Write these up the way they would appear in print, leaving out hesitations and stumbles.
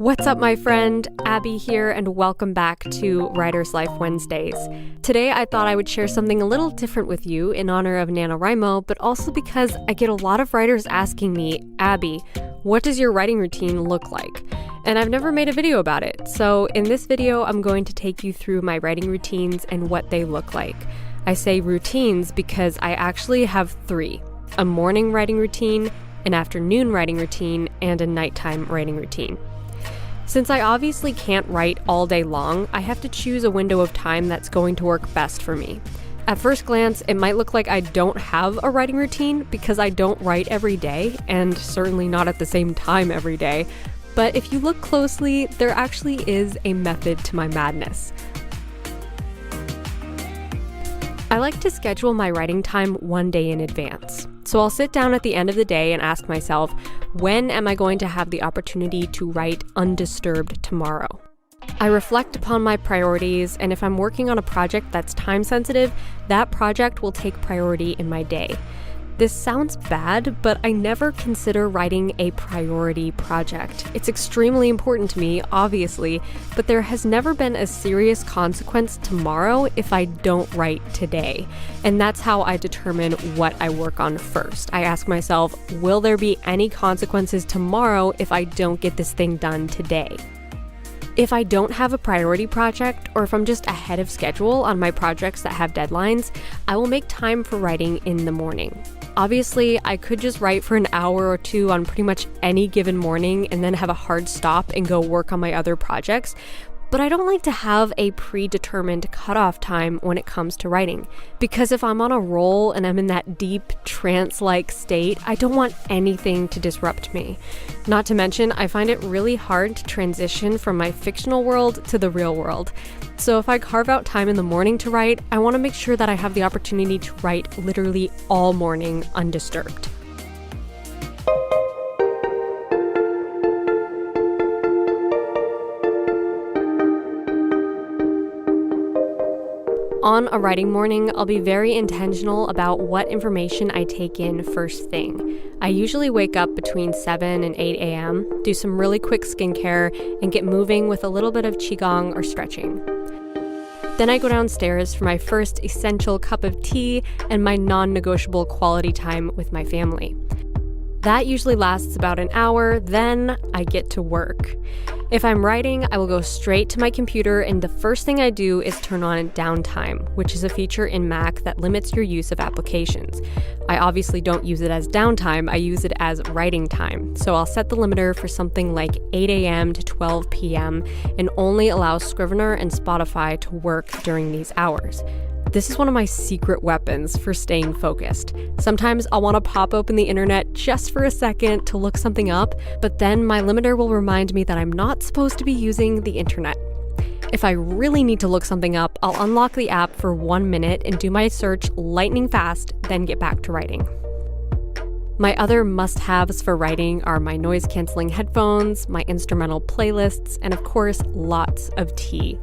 What's up, my friend? Abbie here, and welcome back to Writer's Life Wednesdays. Today, I thought I would share something a little different with you in honor of NaNoWriMo, but also because I get a lot of writers asking me, Abbie, what does your writing routine look like? And I've never made a video about it, so in this video, I'm going to take you through my writing routines and what they look like. I say routines because I actually have three: a morning writing routine, an afternoon writing routine, and a nighttime writing routine. Since I obviously can't write all day long, I have to choose a window of time that's going to work best for me. At first glance, it might look like I don't have a writing routine because I don't write every day, and certainly not at the same time every day. But if you look closely, there actually is a method to my madness. I like to schedule my writing time one day in advance. So I'll sit down at the end of the day and ask myself, when am I going to have the opportunity to write undisturbed tomorrow? I reflect upon my priorities, and if I'm working on a project that's time sensitive, that project will take priority in my day. This sounds bad, but I never consider writing a priority project. It's extremely important to me, obviously, but there has never been a serious consequence tomorrow if I don't write today. And that's how I determine what I work on first. I ask myself, will there be any consequences tomorrow if I don't get this thing done today? If I don't have a priority project, or if I'm just ahead of schedule on my projects that have deadlines, I will make time for writing in the morning. Obviously, I could just write for an hour or two on pretty much any given morning and then have a hard stop and go work on my other projects, but I don't like to have a predetermined cutoff time when it comes to writing, because if I'm on a roll and I'm in that deep trance-like state, I don't want anything to disrupt me. Not to mention, I find it really hard to transition from my fictional world to the real world. So if I carve out time in the morning to write, I want to make sure that I have the opportunity to write literally all morning undisturbed. On a writing morning, I'll be very intentional about what information I take in first thing. I usually wake up between 7 and 8 a.m., do some really quick skincare, and get moving with a little bit of qigong or stretching. Then I go downstairs for my first essential cup of tea and my non-negotiable quality time with my family. That usually lasts about an hour, then I get to work. If I'm writing, I will go straight to my computer, and the first thing I do is turn on downtime, which is a feature in Mac that limits your use of applications. I obviously don't use it as downtime, I use it as writing time. So I'll set the limiter for something like 8 a.m. to 12 p.m. and only allow Scrivener and Spotify to work during these hours. This is one of my secret weapons for staying focused. Sometimes I'll want to pop open the internet just for a second to look something up, but then my limiter will remind me that I'm not supposed to be using the internet. If I really need to look something up, I'll unlock the app for 1 minute and do my search lightning fast, then get back to writing. My other must-haves for writing are my noise-canceling headphones, my instrumental playlists, and of course, lots of tea.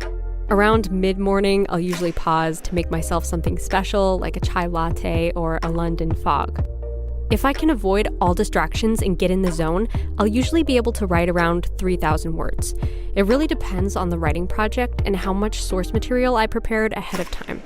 Around mid-morning, I'll usually pause to make myself something special, like a chai latte or a London fog. If I can avoid all distractions and get in the zone, I'll usually be able to write around 3,000 words. It really depends on the writing project and how much source material I prepared ahead of time.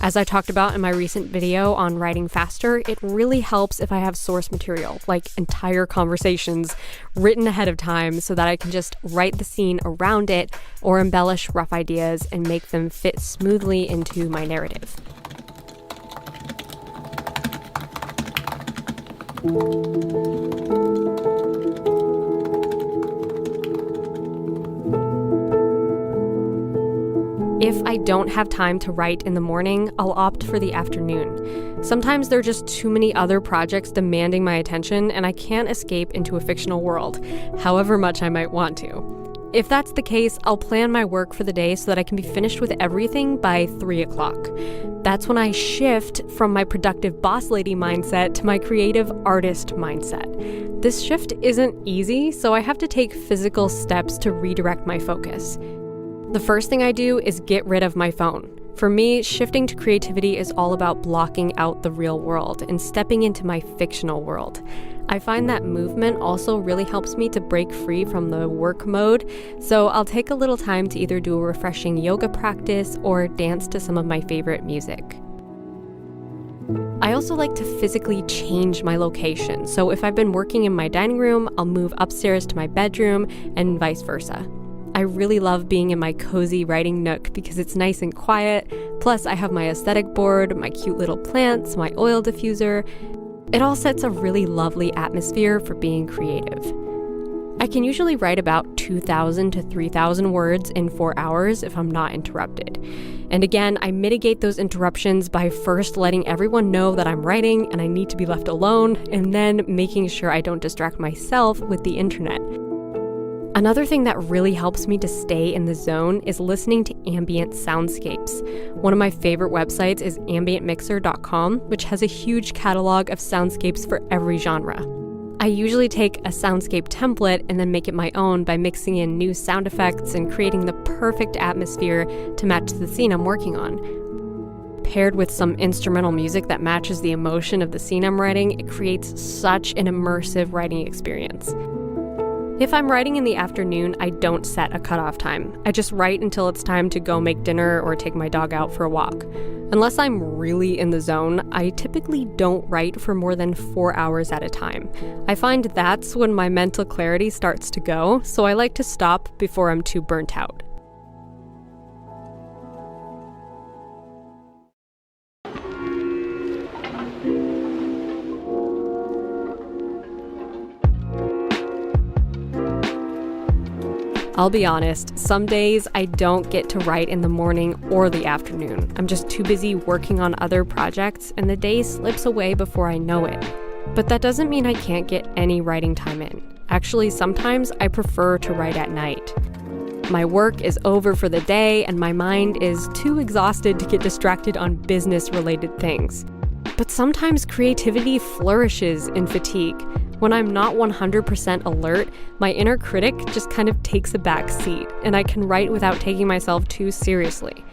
As I talked about in my recent video on writing faster, it really helps if I have source material, like entire conversations, written ahead of time so that I can just write the scene around it or embellish rough ideas and make them fit smoothly into my narrative. If I don't have time to write in the morning, I'll opt for the afternoon. Sometimes there are just too many other projects demanding my attention, and I can't escape into a fictional world, however much I might want to. If that's the case, I'll plan my work for the day so that I can be finished with everything by 3 o'clock. That's when I shift from my productive boss lady mindset to my creative artist mindset. This shift isn't easy, so I have to take physical steps to redirect my focus. The first thing I do is get rid of my phone. For me, shifting to creativity is all about blocking out the real world and stepping into my fictional world. I find that movement also really helps me to break free from the work mode, so I'll take a little time to either do a refreshing yoga practice or dance to some of my favorite music. I also like to physically change my location, so if I've been working in my dining room, I'll move upstairs to my bedroom and vice versa. I really love being in my cozy writing nook because it's nice and quiet, plus I have my aesthetic board, my cute little plants, my oil diffuser. It all sets a really lovely atmosphere for being creative. I can usually write about 2,000 to 3,000 words in 4 hours if I'm not interrupted. And again, I mitigate those interruptions by first letting everyone know that I'm writing and I need to be left alone, and then making sure I don't distract myself with the internet. Another thing that really helps me to stay in the zone is listening to ambient soundscapes. One of my favorite websites is ambientmixer.com, which has a huge catalog of soundscapes for every genre. I usually take a soundscape template and then make it my own by mixing in new sound effects and creating the perfect atmosphere to match the scene I'm working on. Paired with some instrumental music that matches the emotion of the scene I'm writing, it creates such an immersive writing experience. If I'm writing in the afternoon, I don't set a cutoff time. I just write until it's time to go make dinner or take my dog out for a walk. Unless I'm really in the zone, I typically don't write for more than 4 hours at a time. I find that's when my mental clarity starts to go, so I like to stop before I'm too burnt out. I'll be honest, some days I don't get to write in the morning or the afternoon. I'm just too busy working on other projects and the day slips away before I know it. But that doesn't mean I can't get any writing time in. Actually, sometimes I prefer to write at night. My work is over for the day and my mind is too exhausted to get distracted on business-related things. But sometimes creativity flourishes in fatigue. When I'm not 100% alert, my inner critic just kind of takes a back seat, and I can write without taking myself too seriously.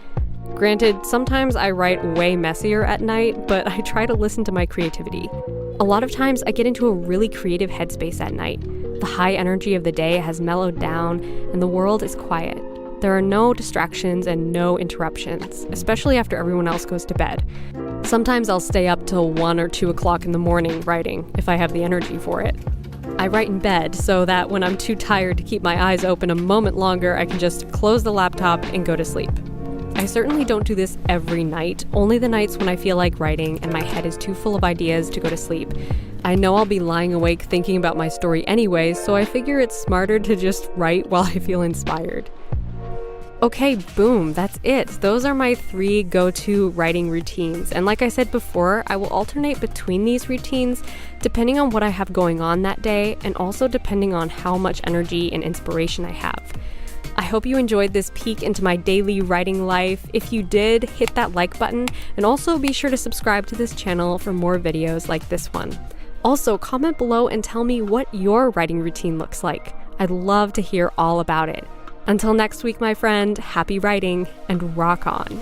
Granted, sometimes I write way messier at night, but I try to listen to my creativity. A lot of times I get into a really creative headspace at night. The high energy of the day has mellowed down, and the world is quiet. There are no distractions and no interruptions, especially after everyone else goes to bed. Sometimes I'll stay up till 1 or 2 o'clock in the morning writing, if I have the energy for it. I write in bed so that when I'm too tired to keep my eyes open a moment longer, I can just close the laptop and go to sleep. I certainly don't do this every night, only the nights when I feel like writing and my head is too full of ideas to go to sleep. I know I'll be lying awake thinking about my story anyway, so I figure it's smarter to just write while I feel inspired. Okay, boom, that's it. Those are my 3 go-to writing routines. And like I said before, I will alternate between these routines depending on what I have going on that day and also depending on how much energy and inspiration I have. I hope you enjoyed this peek into my daily writing life. If you did, hit that like button and also be sure to subscribe to this channel for more videos like this one. Also, comment below and tell me what your writing routine looks like. I'd love to hear all about it. Until next week, my friend, happy writing and rock on.